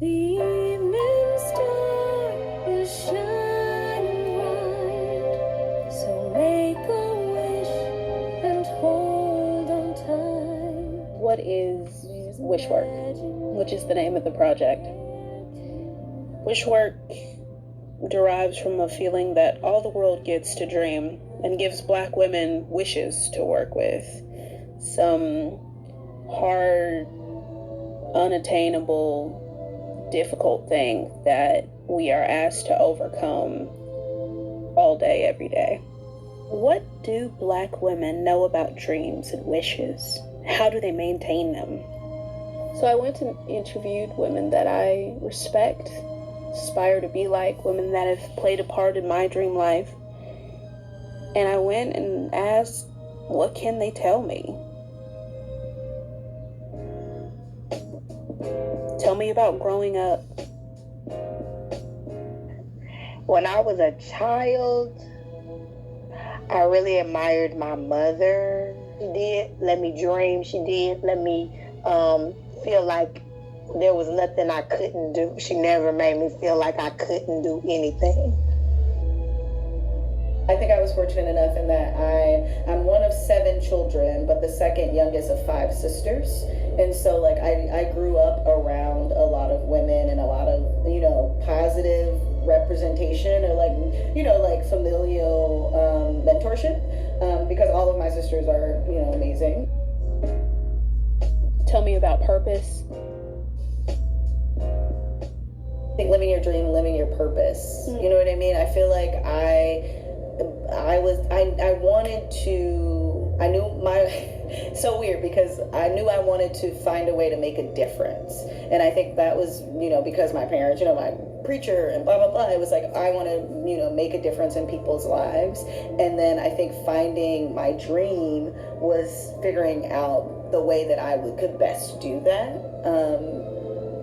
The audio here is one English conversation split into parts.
The evening star is shining bright, so make a wish and hold on tight. What is Wish+Work, which is the name of the project? Wish+Work derives from a feeling that all the world gets to dream and gives Black women wishes to work with. Some hard, unattainable, difficult thing that we are asked to overcome all day, every day. What do Black women know about dreams and wishes? How do they maintain them? So I went and interviewed women that I respect, aspire to be like, women that have played a part in my dream life. And I went and asked, what can they tell me? Tell me about growing up. When I was a child, I really admired my mother. She did let me dream. She did let me feel like there was nothing I couldn't do. She never made me feel like I couldn't do anything. I think I was fortunate enough in that I'm one of 7 children, but the second youngest of 5 sisters. And so like I grew up around a lot of women and a lot of, positive representation or like familial mentorship, because all of my sisters are, amazing. Tell me about purpose. I think living your dream, living your purpose. You know what I mean? I feel like I knew so weird because I knew I wanted to find a way to make a difference. And I think that was, because my parents, my preacher and blah, blah, blah. It was like, I want to, make a difference in people's lives. And then I think finding my dream was figuring out the way that I could best do that.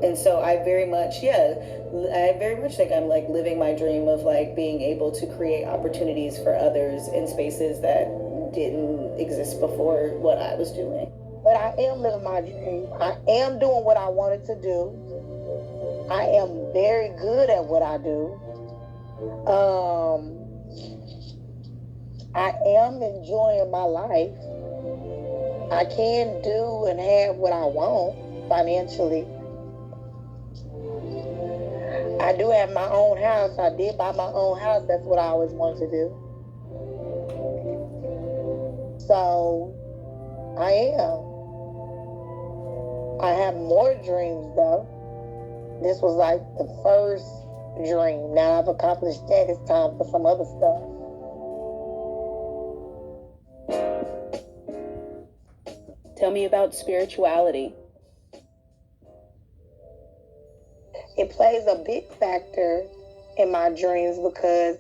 And so I very much think I'm like living my dream of like being able to create opportunities for others in spaces that didn't exist before what I was doing. But I am living my dream. I am doing what I wanted to do. I am very good at what I do. I am enjoying my life. I can do and have what I want financially. I do have my own house. I did buy my own house. That's what I always wanted to do. So, I am. I have more dreams, though. This was like the first dream. Now I've accomplished that. It's time for some other stuff. Tell me about spirituality. It plays a big factor in my dreams because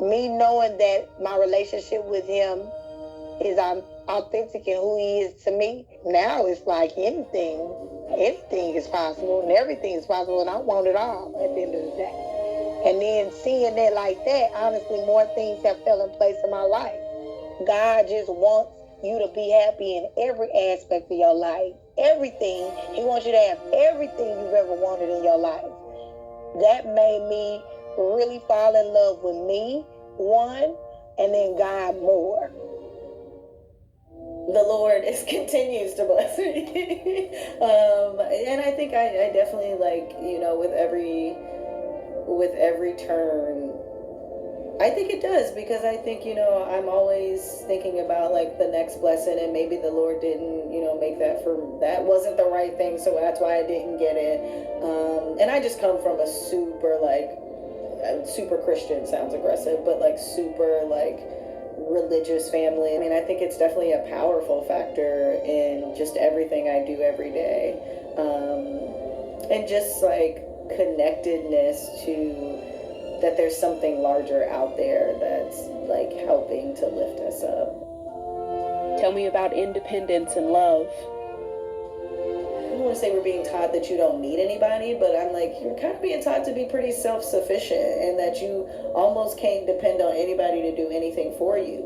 me knowing that my relationship with him is authentic in who he is to me, now it's like anything is possible and everything is possible, and I want it all at the end of the day. And then seeing it like that, honestly, more things have fell in place in my life. God just wants you to be happy in every aspect of your life. Everything. He wants you to have everything you've ever wanted in your life. That made me really fall in love with me, one, and then God more. The Lord continues to bless me. And I think I definitely with every turn, I think it does, because I think, I'm always thinking about like the next blessing, and maybe the Lord didn't, make that wasn't the right thing. So that's why I didn't get it. And I just come from a super Christian, sounds aggressive, but like super like religious family. I mean, I think it's definitely a powerful factor in just everything I do every day. And just like connectedness to that there's something larger out there that's like helping to lift us up. Tell me about independence and love. I don't want to say we're being taught that you don't need anybody, but I'm like, you're kind of being taught to be pretty self-sufficient and that you almost can't depend on anybody to do anything for you.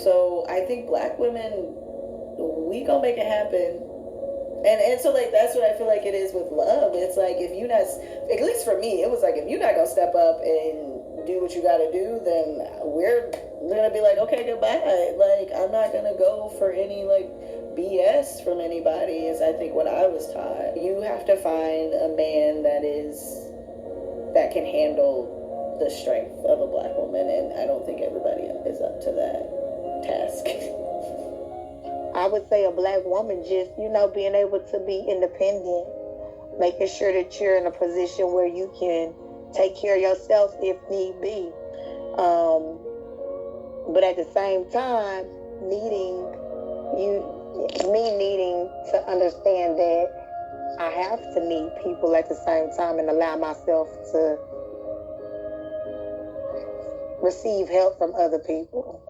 So I think Black women, we gonna make it happen. And so like that's what I feel like it is with love. It's like if you not, at least for me, it was like if you're not gonna step up and do what you gotta do, then we're gonna be like, okay, goodbye. Like I'm not gonna go for any like BS from anybody. Is I think what I was taught. You have to find a man that can handle the strength of a black woman, and I don't think everybody is up to that task. I would say a black woman just, being able to be independent, making sure that you're in a position where you can take care of yourself if need be. But at the same time, needing to understand that I have to need people at the same time and allow myself to receive help from other people.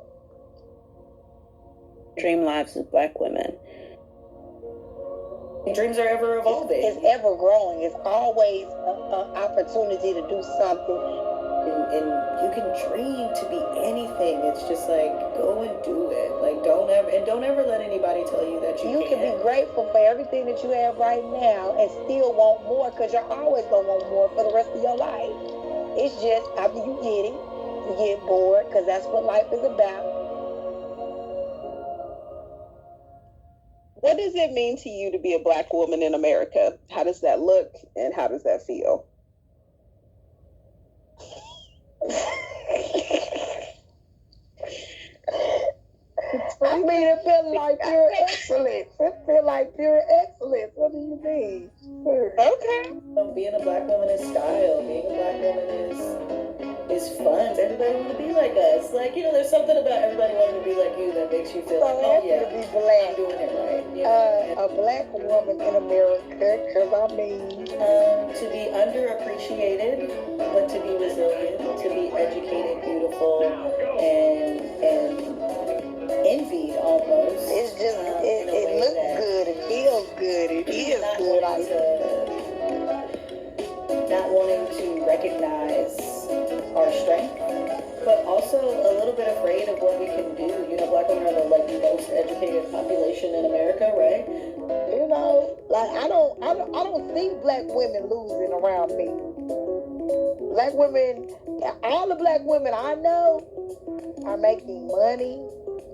Dream lives as black women. Dreams are ever evolving. It's ever growing. It's always an opportunity to do something. And you can dream to be anything. It's just like go and do it. Like don't ever let anybody tell you that you can be grateful for everything that you have right now and still want more, because you're always gonna want more for the rest of your life. It's just after you get it, you get bored, because that's what life is about. What does it mean to you to be a black woman in America? How does that look and how does that feel? I mean, it feels like pure excellence. It feels like pure excellence. What do you mean? Okay. Being a black woman is style. Being a black woman is fun. Everybody want to be like us. Like, there's something about everybody wanting to be like you that makes you feel like, oh yeah, to be black. I'm doing it right. A black woman in America, because I mean, to be underappreciated, but to be resilient, to be educated, beautiful, and envied almost. It's just it looks good. It feels good. It is good. Not wanting to recognize our strength, but also a little bit afraid of what we can do. Black women are the most educated population in America, right? I don't see black women losing around me. Black women, all the black women I know are making money.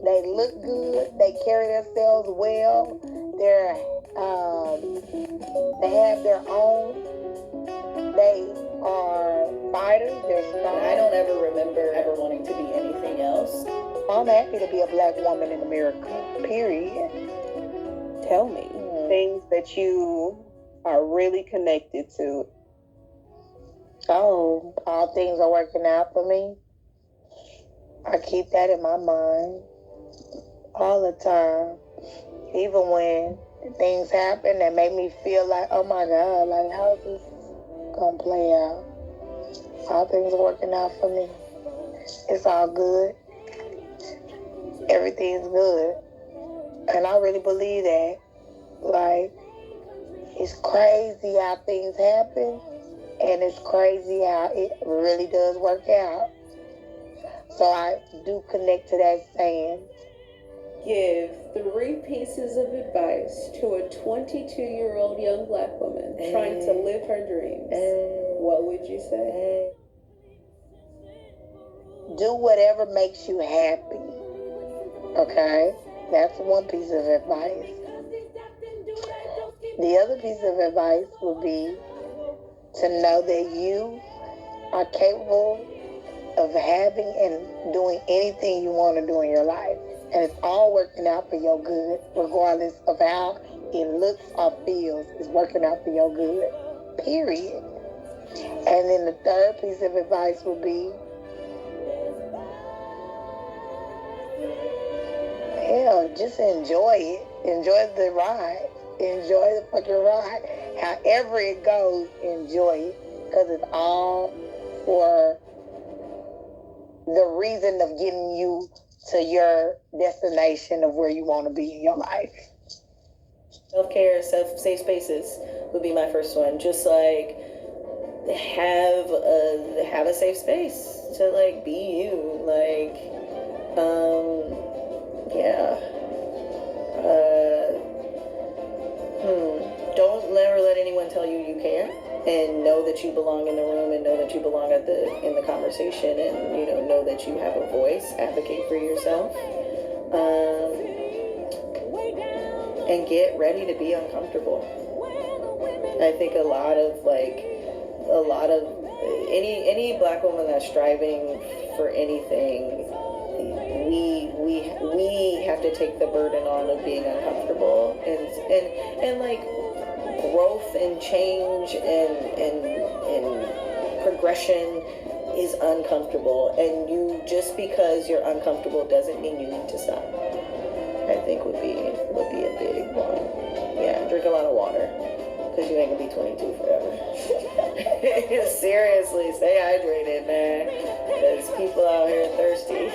They look good. They carry themselves well. They have their own. They are fighters. They're strong. I don't ever remember ever wanting to be anything else. I'm happy to be a black woman in America, period. Tell me. Things that you are really connected to. Oh, all things are working out for me. I keep that in my mind all the time. Even when things happen that make me feel like, oh my God, like how is this gonna play out? All things are working out for me. It's all good. Everything's good. And I really believe that. Like, it's crazy how things happen, and it's crazy how it really does work out. So I do connect to that saying. Give 3 pieces of advice to a 22-year-old young black woman trying to live her dreams. What would you say? Do whatever makes you happy. Okay? That's one piece of advice. The other piece of advice would be to know that you are capable of having and doing anything you want to do in your life. And it's all working out for your good, regardless of how it looks or feels. It's working out for your good, period. And then the third piece of advice would be, just enjoy it. Enjoy the ride. Enjoy the fucking ride. However it goes, enjoy it. Because it's all for the reason of getting you to your destination of where you want to be in your life. Self-care, safe spaces would be my first one. Just like have a safe space to like be you. Like, yeah. anyone tell you you can't, and know that you belong in the room, and know that you belong in the conversation, and know that you have a voice. Advocate for yourself, and get ready to be uncomfortable. I think a lot of any Black woman that's striving for anything, we have to take the burden on of being uncomfortable, and like growth and change and progression is uncomfortable, and just because you're uncomfortable doesn't mean you need to stop. I think would be a big one. Yeah, drink a lot of water, because you ain't gonna be 22 forever. Seriously, stay hydrated, man, because people out here thirsty.